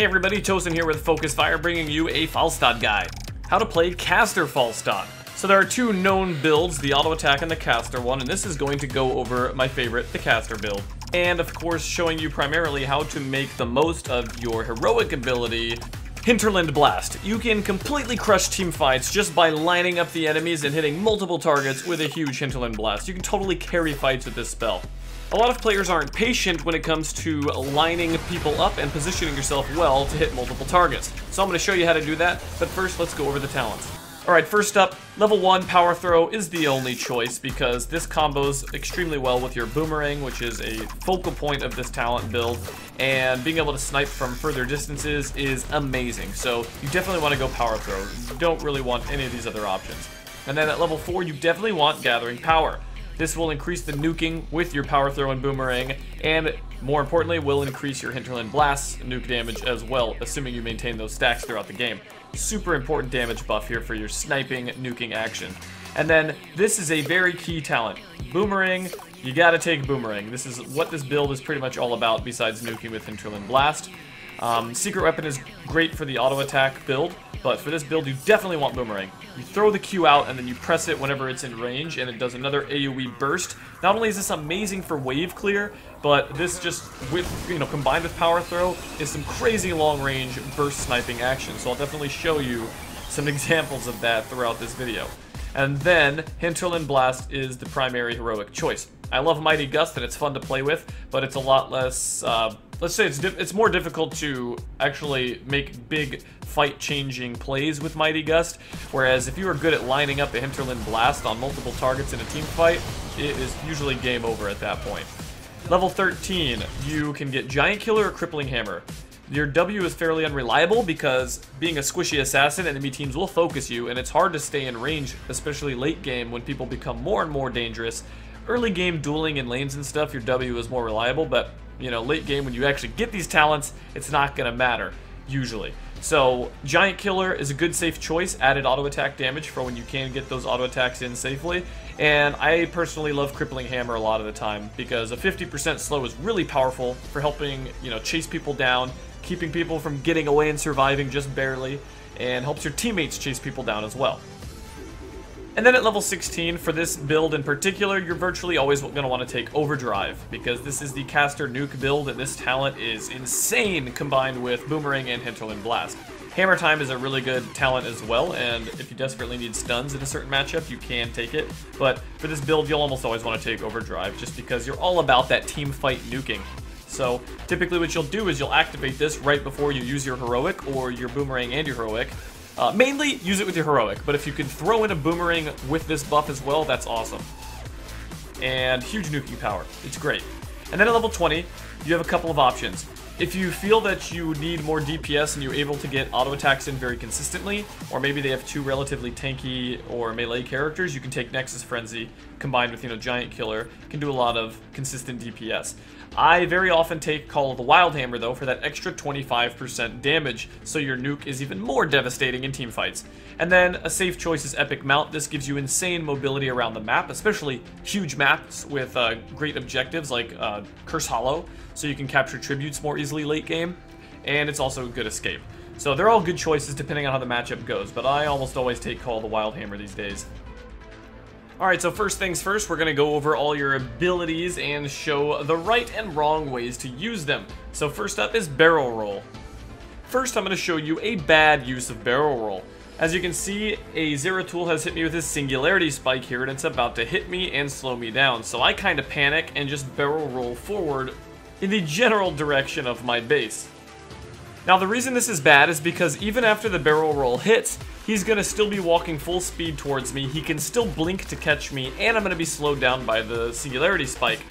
Hey everybody, Chosen here with Focus Fire, bringing you a Falstad guide. How to play Caster Falstad. So there are two known builds, the auto attack and the caster one, and this is going to go over my favorite, the caster build. And of course, showing you primarily how to make the most of your heroic ability, Hinterland Blast. You can completely crush team fights just by lining up the enemies and hitting multiple targets with a huge Hinterland Blast. You can totally carry fights with this spell. A lot of players aren't patient when it comes to lining people up and positioning yourself well to hit multiple targets. So I'm going to show you how to do that, but first let's go over the talents. Alright, first up, level 1 Power Throw is the only choice because this combos extremely well with your Boomerang, which is a focal point of this talent build, and being able to snipe from further distances is amazing. So you definitely want to go Power Throw. You don't really want any of these other options. And then at level 4, you definitely want Gathering Power. This will increase the nuking with your Power Throw and Boomerang, and more importantly, will increase your Hinterland Blast nuke damage as well, assuming you maintain those stacks throughout the game. Super important damage buff here for your sniping, nuking action. And then, this is a very key talent. Boomerang, you gotta take Boomerang. This is what this build is pretty much all about, besides nuking with Hinterland Blast. Secret Weapon is great for the auto attack build, but for this build you definitely want Boomerang. You throw the Q out and then you press it whenever it's in range and it does another AoE burst. Not only is this amazing for wave clear, but this just, with combined with Power Throw, is some crazy long range burst sniping action. So I'll definitely show you some examples of that throughout this video. And then Hinterland Blast is the primary heroic choice. I love Mighty Gust and it's fun to play with, but it's a lot less, let's say it's more difficult to actually make big fight-changing plays with Mighty Gust, whereas if you are good at lining up a Hinterland Blast on multiple targets in a team fight, it is usually game over at that point. Level 13, you can get Giant Killer or Crippling Hammer. Your W is fairly unreliable because, being a squishy assassin, enemy teams will focus you, and it's hard to stay in range, especially late game when people become more and more dangerous. Early game dueling in lanes and stuff, your W is more reliable, but late game when you actually get these talents, it's not gonna matter, usually. So, Giant Killer is a good safe choice, added auto attack damage for when you can get those auto attacks in safely. And I personally love Crippling Hammer a lot of the time because a 50% slow is really powerful for helping, chase people down, keeping people from getting away and surviving just barely, and helps your teammates chase people down as well. And then at level 16, for this build in particular, you're virtually always going to want to take Overdrive, because this is the caster nuke build, and this talent is insane combined with Boomerang and Hinterland Blast. Hammer Time is a really good talent as well, and if you desperately need stuns in a certain matchup, you can take it. But for this build, you'll almost always want to take Overdrive, just because you're all about that team fight nuking. So typically what you'll do is you'll activate this right before you use your heroic or your Boomerang and your heroic. Mainly use it with your heroic, but if you can throw in a Boomerang with this buff as well, that's awesome. And huge nuking power. It's great. And then at level 20, you have a couple of options. If you feel that you need more DPS and you're able to get auto attacks in very consistently, or maybe they have two relatively tanky or melee characters, you can take Nexus Frenzy combined with, Giant Killer. Can do a lot of consistent DPS. I very often take Call of the Wild Hammer though for that extra 25% damage, so your nuke is even more devastating in teamfights. And then a safe choice is Epic Mount. This gives you insane mobility around the map, especially huge maps with great objectives like Curse Hollow, so you can capture tributes more easily late game, and it's also a good escape. So they're all good choices depending on how the matchup goes, but I almost always take Call of the Wild Hammer these days. Alright, so first things first, we're going to go over all your abilities and show the right and wrong ways to use them. So first up is Barrel Roll. First, I'm going to show you a bad use of Barrel Roll. As you can see, a Zeratul has hit me with his Singularity Spike here, and it's about to hit me and slow me down. So I kind of panic and just barrel roll forward in the general direction of my base. Now the reason this is bad is because even after the barrel roll hits, he's going to still be walking full speed towards me, he can still blink to catch me, and I'm going to be slowed down by the Singularity Spike.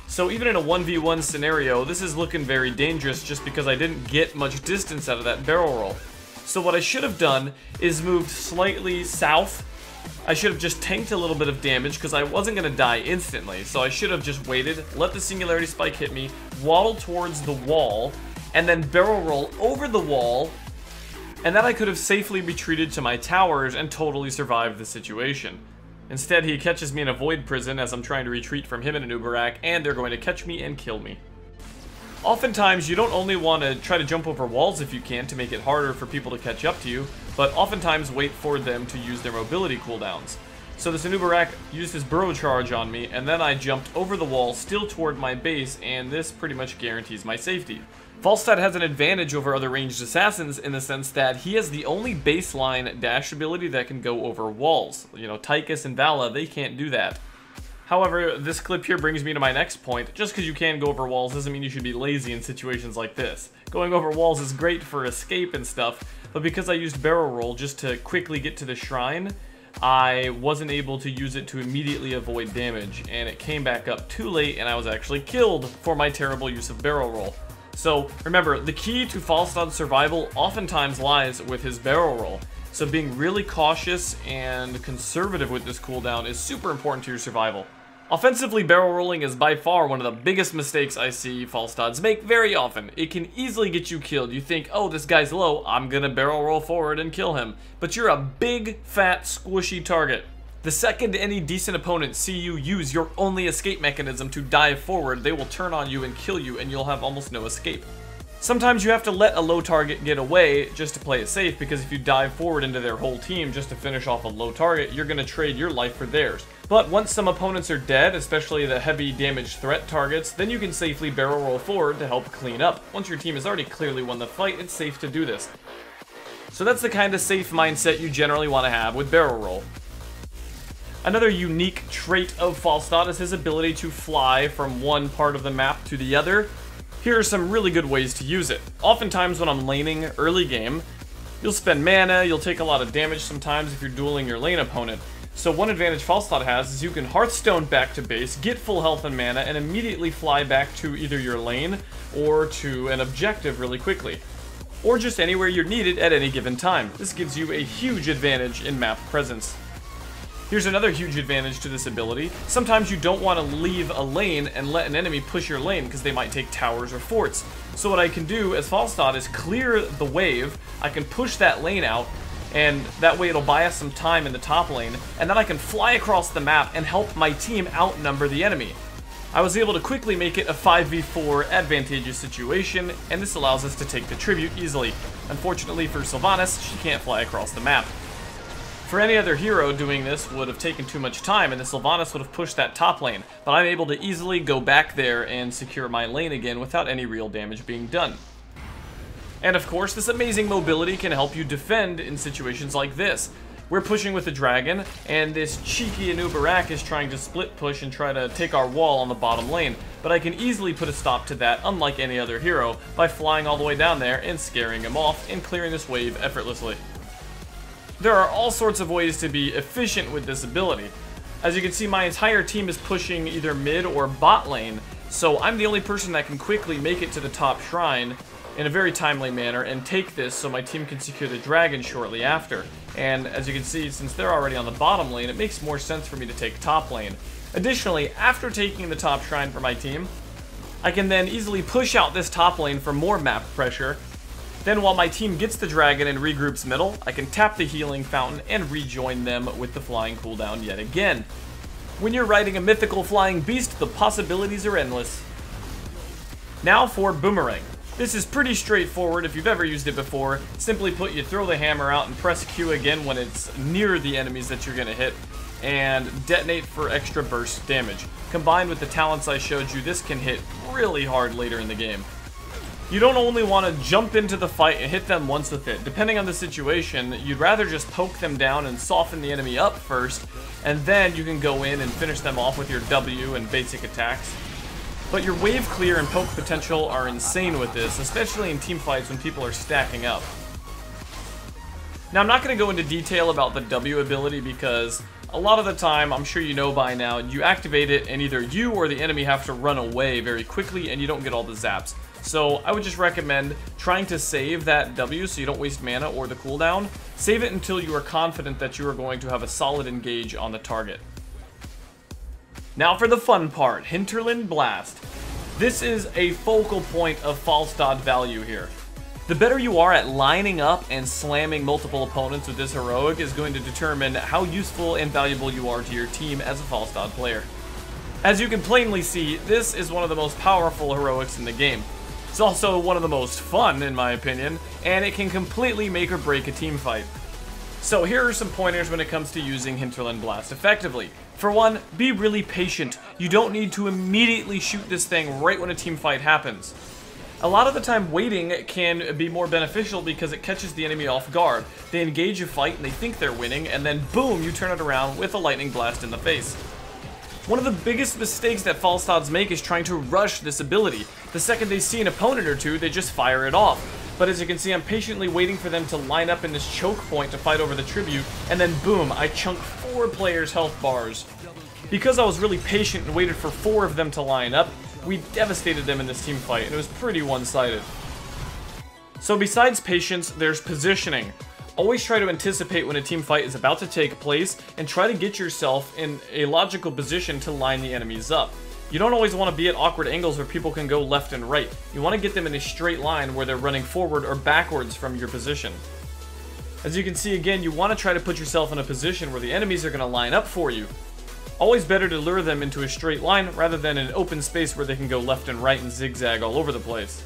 So even in a 1v1 scenario, this is looking very dangerous just because I didn't get much distance out of that barrel roll. So what I should have done is moved slightly south. I should have just tanked a little bit of damage because I wasn't going to die instantly. So I should have just waited, let the Singularity Spike hit me, waddle towards the wall, and then barrel roll over the wall, and then I could have safely retreated to my towers and totally survived the situation. Instead, he catches me in a void prison as I'm trying to retreat from him and an Uberak, and they're going to catch me and kill me. Oftentimes, you don't only want to try to jump over walls if you can to make it harder for people to catch up to you, but oftentimes wait for them to use their mobility cooldowns. So this Anubarak used his burrow charge on me, and then I jumped over the wall still toward my base, and this pretty much guarantees my safety. Falstad has an advantage over other ranged assassins in the sense that he has the only baseline dash ability that can go over walls. You know, Tychus and Vala, they can't do that. However, this clip here brings me to my next point. Just because you can go over walls doesn't mean you should be lazy in situations like this. Going over walls is great for escape and stuff, but because I used barrel roll just to quickly get to the shrine, I wasn't able to use it to immediately avoid damage, and it came back up too late and I was actually killed for my terrible use of barrel roll. So remember, the key to Falstad's survival oftentimes lies with his barrel roll. So being really cautious and conservative with this cooldown is super important to your survival. Offensively, barrel rolling is by far one of the biggest mistakes I see Falstads make very often. It can easily get you killed. You think, oh, this guy's low, I'm gonna barrel roll forward and kill him. But you're a big, fat, squishy target. The second any decent opponents see you use your only escape mechanism to dive forward, they will turn on you and kill you, and you'll have almost no escape. Sometimes you have to let a low target get away just to play it safe, because if you dive forward into their whole team just to finish off a low target, you're going to trade your life for theirs. But once some opponents are dead, especially the heavy damage threat targets, then you can safely barrel roll forward to help clean up. Once your team has already clearly won the fight, it's safe to do this. So that's the kind of safe mindset you generally want to have with barrel roll. Another unique trait of Falstad is his ability to fly from one part of the map to the other. Here are some really good ways to use it. Oftentimes when I'm laning early game, you'll spend mana, you'll take a lot of damage sometimes if you're dueling your lane opponent. So one advantage Falstad has is you can Hearthstone back to base, get full health and mana, and immediately fly back to either your lane or to an objective really quickly. Or just anywhere you're needed at any given time. This gives you a huge advantage in map presence. Here's another huge advantage to this ability. Sometimes you don't want to leave a lane and let an enemy push your lane because they might take towers or forts. So what I can do as Falstad is clear the wave, I can push that lane out, and that way it'll buy us some time in the top lane, and then I can fly across the map and help my team outnumber the enemy. I was able to quickly make it a 5v4 advantageous situation, and this allows us to take the tribute easily. Unfortunately for Sylvanas, she can't fly across the map. For any other hero, doing this would have taken too much time, and the Sylvanas would have pushed that top lane, but I'm able to easily go back there and secure my lane again without any real damage being done. And of course, this amazing mobility can help you defend in situations like this. We're pushing with the dragon, and this cheeky Anubarak is trying to split push and try to take our wall on the bottom lane, but I can easily put a stop to that, unlike any other hero, by flying all the way down there and scaring him off and clearing this wave effortlessly. There are all sorts of ways to be efficient with this ability. As you can see, my entire team is pushing either mid or bot lane, so I'm the only person that can quickly make it to the top shrine in a very timely manner and take this so my team can secure the dragon shortly after. And as you can see, since they're already on the bottom lane, it makes more sense for me to take top lane. Additionally, after taking the top shrine for my team, I can then easily push out this top lane for more map pressure. Then while my team gets the dragon and regroups middle, I can tap the healing fountain and rejoin them with the flying cooldown yet again. When you're riding a mythical flying beast, the possibilities are endless. Now for Boomerang. This is pretty straightforward if you've ever used it before. Simply put, you throw the hammer out and press Q again when it's near the enemies that you're going to hit, and detonate for extra burst damage. Combined with the talents I showed you, this can hit really hard later in the game. You don't only want to jump into the fight and hit them once with it. Depending on the situation, you'd rather just poke them down and soften the enemy up first, and then you can go in and finish them off with your W and basic attacks. But your wave clear and poke potential are insane with this, especially in team fights when people are stacking up. Now, I'm not going to go into detail about the W ability because a lot of the time, I'm sure you know by now, you activate it and either you or the enemy have to run away very quickly and you don't get all the zaps. So I would just recommend trying to save that W so you don't waste mana or the cooldown. Save it until you are confident that you are going to have a solid engage on the target. Now for the fun part, Hinterland Blast. This is a focal point of Falstad value here. The better you are at lining up and slamming multiple opponents with this heroic is going to determine how useful and valuable you are to your team as a Falstad player. As you can plainly see, this is one of the most powerful heroics in the game. It's also one of the most fun, in my opinion, and it can completely make or break a team fight. So here are some pointers when it comes to using Hinterland Blast effectively. For one, be really patient. You don't need to immediately shoot this thing right when a team fight happens. A lot of the time, waiting can be more beneficial because it catches the enemy off guard. They engage a fight and they think they're winning, and then boom, you turn it around with a lightning blast in the face. One of the biggest mistakes that Falstads make is trying to rush this ability. The second they see an opponent or two, they just fire it off. But as you can see, I'm patiently waiting for them to line up in this choke point to fight over the tribute, and then boom, I chunked 4 players' health bars. Because I was really patient and waited for 4 of them to line up, we devastated them in this team fight, and it was pretty one-sided. So besides patience, there's positioning. Always try to anticipate when a team fight is about to take place, and try to get yourself in a logical position to line the enemies up. You don't always want to be at awkward angles where people can go left and right. You want to get them in a straight line where they're running forward or backwards from your position. As you can see again, you want to try to put yourself in a position where the enemies are going to line up for you. Always better to lure them into a straight line rather than an open space where they can go left and right and zigzag all over the place.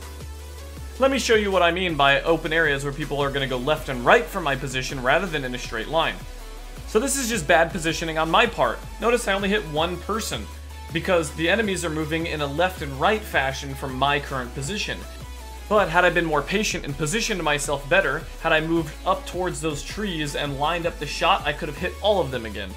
Let me show you what I mean by open areas where people are going to go left and right from my position rather than in a straight line. So this is just bad positioning on my part. Notice I only hit 1 person, because the enemies are moving in a left and right fashion from my current position. But had I been more patient and positioned myself better, had I moved up towards those trees and lined up the shot, I could have hit all of them again.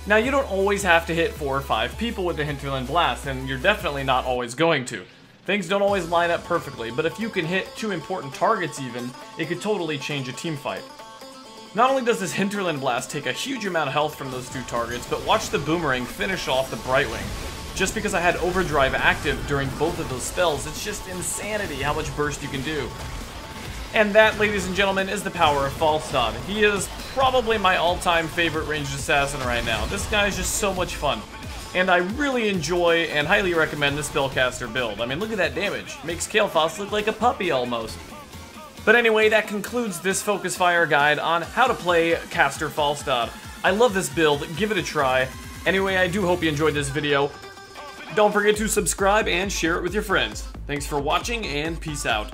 Now, you don't always have to hit 4 or 5 people with the Hinterland Blast, and you're definitely not always going to. Things don't always line up perfectly, but if you can hit 2 important targets even, it could totally change a team fight. Not only does this Hinterland Blast take a huge amount of health from those 2 targets, but watch the boomerang finish off the Brightwing. Just because I had Overdrive active during both of those spells, it's just insanity how much burst you can do. And that, ladies and gentlemen, is the power of Falstad. He is probably my all-time favorite ranged assassin right now. This guy is just so much fun. And I really enjoy and highly recommend this spellcaster build. I mean, look at that damage. Makes Kael'thas look like a puppy almost. But anyway, that concludes this Focus Fire guide on how to play Caster Falstad. I love this build, give it a try. Anyway, I do hope you enjoyed this video. Don't forget to subscribe and share it with your friends. Thanks for watching, and peace out.